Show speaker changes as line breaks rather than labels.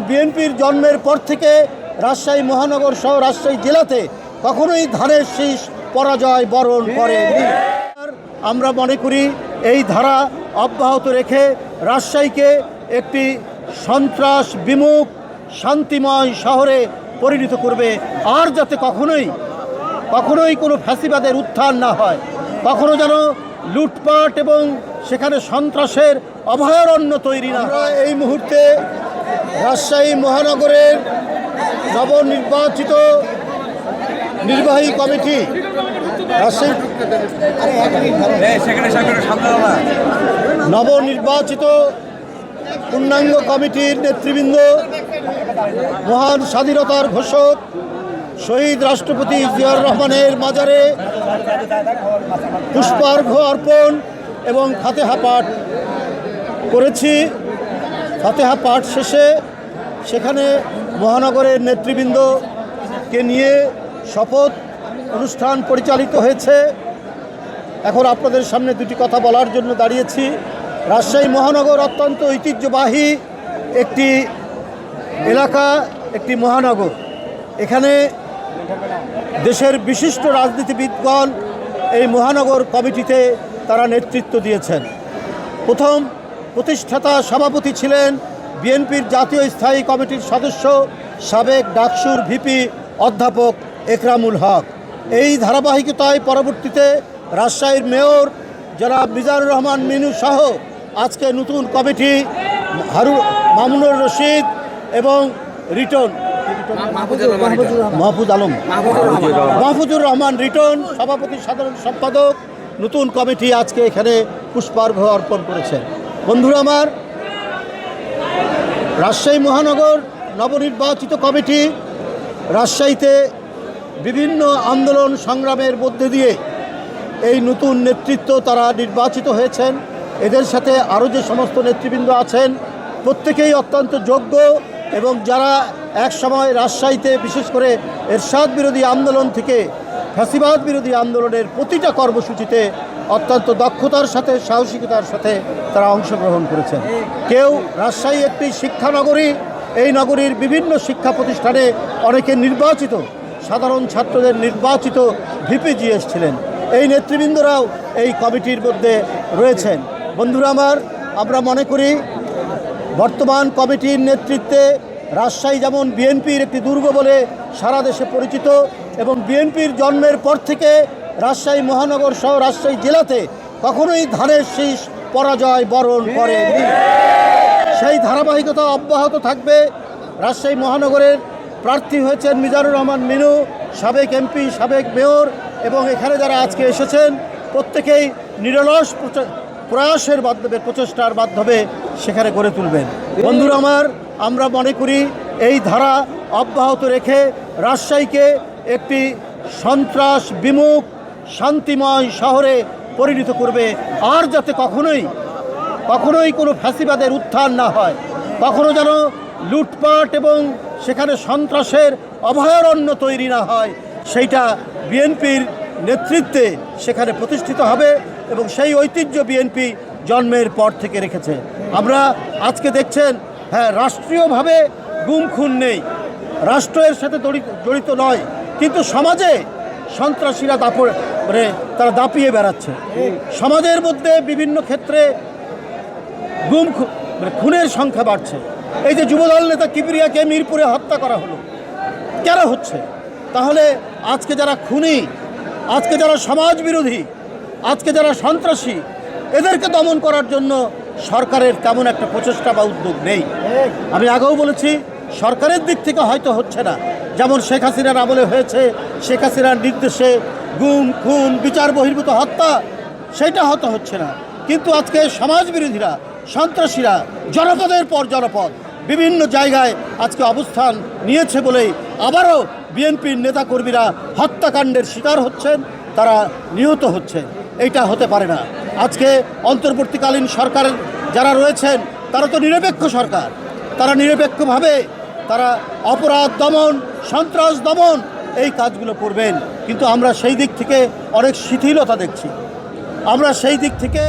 বিএনপির জন্মের পর থেকে রাজশাহী মহানগর সহ রাজশাহী জেলাতে কখনোই ধানের শীষ পরাজয় বরণ করেনি। আমরা মনে করি এই ধারা অব্যাহত রেখে রাজশাহীকে একটি সন্ত্রাস বিমুখ শান্তিময় শহরে পরিণত করবে। আর যাতে কখনোই কোনো ফ্যাসিবাদের উত্থান না হয়, কখনো যেন লুটপাট এবং সেখানে সন্ত্রাসের অভয়ারণ্য তৈরি না হয়। এই মুহূর্তে রাজশাহী মহানগরের নবনির্বাচিত নির্বাহী কমিটি নবনির্বাচিত পূর্ণাঙ্গ কমিটির নেতৃবৃন্দ মহান স্বাধীনতার ঘোষক শহীদ রাষ্ট্রপতি জিয়াউর রহমানের মাজারে পুষ্পার্ঘ্য অর্পণ এবং ফাতেহা পাঠ করেছি। ফাতেহা পাঠ শেষে সেখানে মহানগরের নেতৃবৃন্দকে নিয়ে শপথ অনুষ্ঠান পরিচালিত হয়েছে। এখন আপনাদের সামনে দুটি কথা বলার জন্য দাঁড়িয়েছি। রাজশাহী মহানগর অত্যন্ত ঐতিহ্যবাহী একটি এলাকা, একটি মহানগর। এখানে দেশের বিশিষ্ট রাজনীতিবিদগণ এই মহানগর কমিটিতে তারা নেতৃত্ব দিয়েছেন। প্রথম প্রতিষ্ঠাতা সভাপতি ছিলেন বিএনপির জাতীয় স্থায়ী কমিটির সদস্য সাবেক ডাকসুর ভিপি অধ্যাপক একরামুল হক। এই ধারাবাহিকতায় পরবর্তীতে রাজশাহীর মেয়র জনাব মিজানুর রহমান মিনু সহ আজকে নতুন কমিটি মামুনুর রশিদ এবং রিটন মাহফুজুর রহমান রিটন সভাপতি সাধারণ সম্পাদক নতুন কমিটি আজকে এখানে পুষ্পার্ঘ্য অর্পণ করেছেন। বন্ধুরা আমার, রাজশাহী মহানগর নবনির্বাচিত কমিটি রাজশাহীতে বিভিন্ন আন্দোলন সংগ্রামের মধ্যে দিয়ে এই নতুন নেতৃত্ব তারা নির্বাচিত হয়েছেন। এদের সাথে আরও যে সমস্ত নেতৃবৃন্দ আছেন প্রত্যেকেই অত্যন্ত যোগ্য এবং যারা এক সময় রাজশাহীতে বিশেষ করে এরশাদ বিরোধী আন্দোলন থেকে ফ্যাসিবাদ বিরোধী আন্দোলনের প্রতিটা কর্মসূচিতে অত্যন্ত দক্ষতার সাথে সাহসিকতার সাথে তারা অংশগ্রহণ করেছেন। কেউ রাজশাহী একটি শিক্ষানগরী, এই নগরীর বিভিন্ন শিক্ষা প্রতিষ্ঠানে অনেকে নির্বাচিত সাধারণ ছাত্রদের নির্বাচিত ভিপিজিএস ছিলেন। এই নেতৃবৃন্দরাও এই কমিটির মধ্যে রয়েছেন। বন্ধুরা আমার, আমরা মনে করি বর্তমান কমিটির নেতৃত্বে রাজশাহী যেমন বিএনপির একটি দুর্গ বলে সারা দেশে পরিচিত এবং বিএনপির জন্মের পর থেকে রাজশাহী মহানগর সহ রাজশাহী জেলাতে কখনোই ধানের শীষ পরাজয় বরণ করেনি। সেই ধারাবাহিকতা অব্যাহত থাকবে। রাজশাহী মহানগরের প্রার্থী হয়েছেন মিজানুর রহমান মিনু, সাবেক এমপি, সাবেক মেয়র, এবং এখানে যারা আজকে এসেছেন প্রত্যেকেই নিরলস প্রয়াসের মাধ্যমে প্রচেষ্টার মাধ্যমে সেখানে গড়ে তুলবেন। বন্ধুরা আমার, আমরা মনে করি এই ধারা অব্যাহত রেখে রাজশাহীকে একটি সন্ত্রাস বিমুখ শান্তিময় শহরে পরিণত করবে। আর যাতে কখনোই কোনো ফ্যাসিবাদের উত্থান না হয়, কখনো যেন লুটপাট এবং সেখানে সন্ত্রাসের অভয়ারণ্য তৈরি না হয়, সেইটা বিএনপির নেতৃত্বে সেখানে প্রতিষ্ঠিত হবে এবং সেই ঐতিহ্য বিএনপি জন্মের পর থেকে রেখেছে। আমরা আজকে দেখছেন, হ্যাঁ, রাষ্ট্রীয়ভাবে গুম খুন নেই, রাষ্ট্রের সাথে জড়িত নয়, কিন্তু সমাজে সন্ত্রাসীরা তারা দাপিয়ে বেড়াচ্ছে। সমাজের মধ্যে বিভিন্ন ক্ষেত্রে খুনের সংখ্যা বাড়ছে। এই যে যুবদল নেতা কিবরিয়াকে মিরপুরে হত্যা করা হলো, কেন হচ্ছে? তাহলে আজকে যারা খুনি, আজকে যারা সমাজ বিরোধী, আজকে যারা সন্ত্রাসী, এদেরকে দমন করার জন্য সরকারের তেমন একটা প্রচেষ্টা বা উদ্যোগ নেই। আমি আগেও বলেছি, সরকারের দিক থেকে হয়তো হচ্ছে না, যেমন শেখ হাসিনার আমলে হয়েছে, শেখ হাসিনার নির্দেশে গুম খুন বিচার বহির্ভূত হত্যা, সেটা হয়তো হচ্ছে না, কিন্তু আজকে সমাজ বিরোধীরা, সন্ত্রাসীরা জনপদের পর জনপদ বিভিন্ন জায়গায় আজকে অবস্থান নিয়েছে বলেই আবারও বিএনপির নেতাকর্মীরা হত্যাকাণ্ডের শিকার হচ্ছেন, তারা নিহত হচ্ছেন। এইটা হতে পারে না। আজকে অন্তর্বর্তীকালীন সরকারের যারা রয়েছেন তারা তো নিরপেক্ষ সরকার, তারা নিরপেক্ষভাবে তারা অপরাধ দমন, সন্ত্রাস দমন এই কাজগুলো করবেন, কিন্তু আমরা সেই দিক থেকে অনেক শিথিলতা দেখছি। আমরা সেই দিক থেকে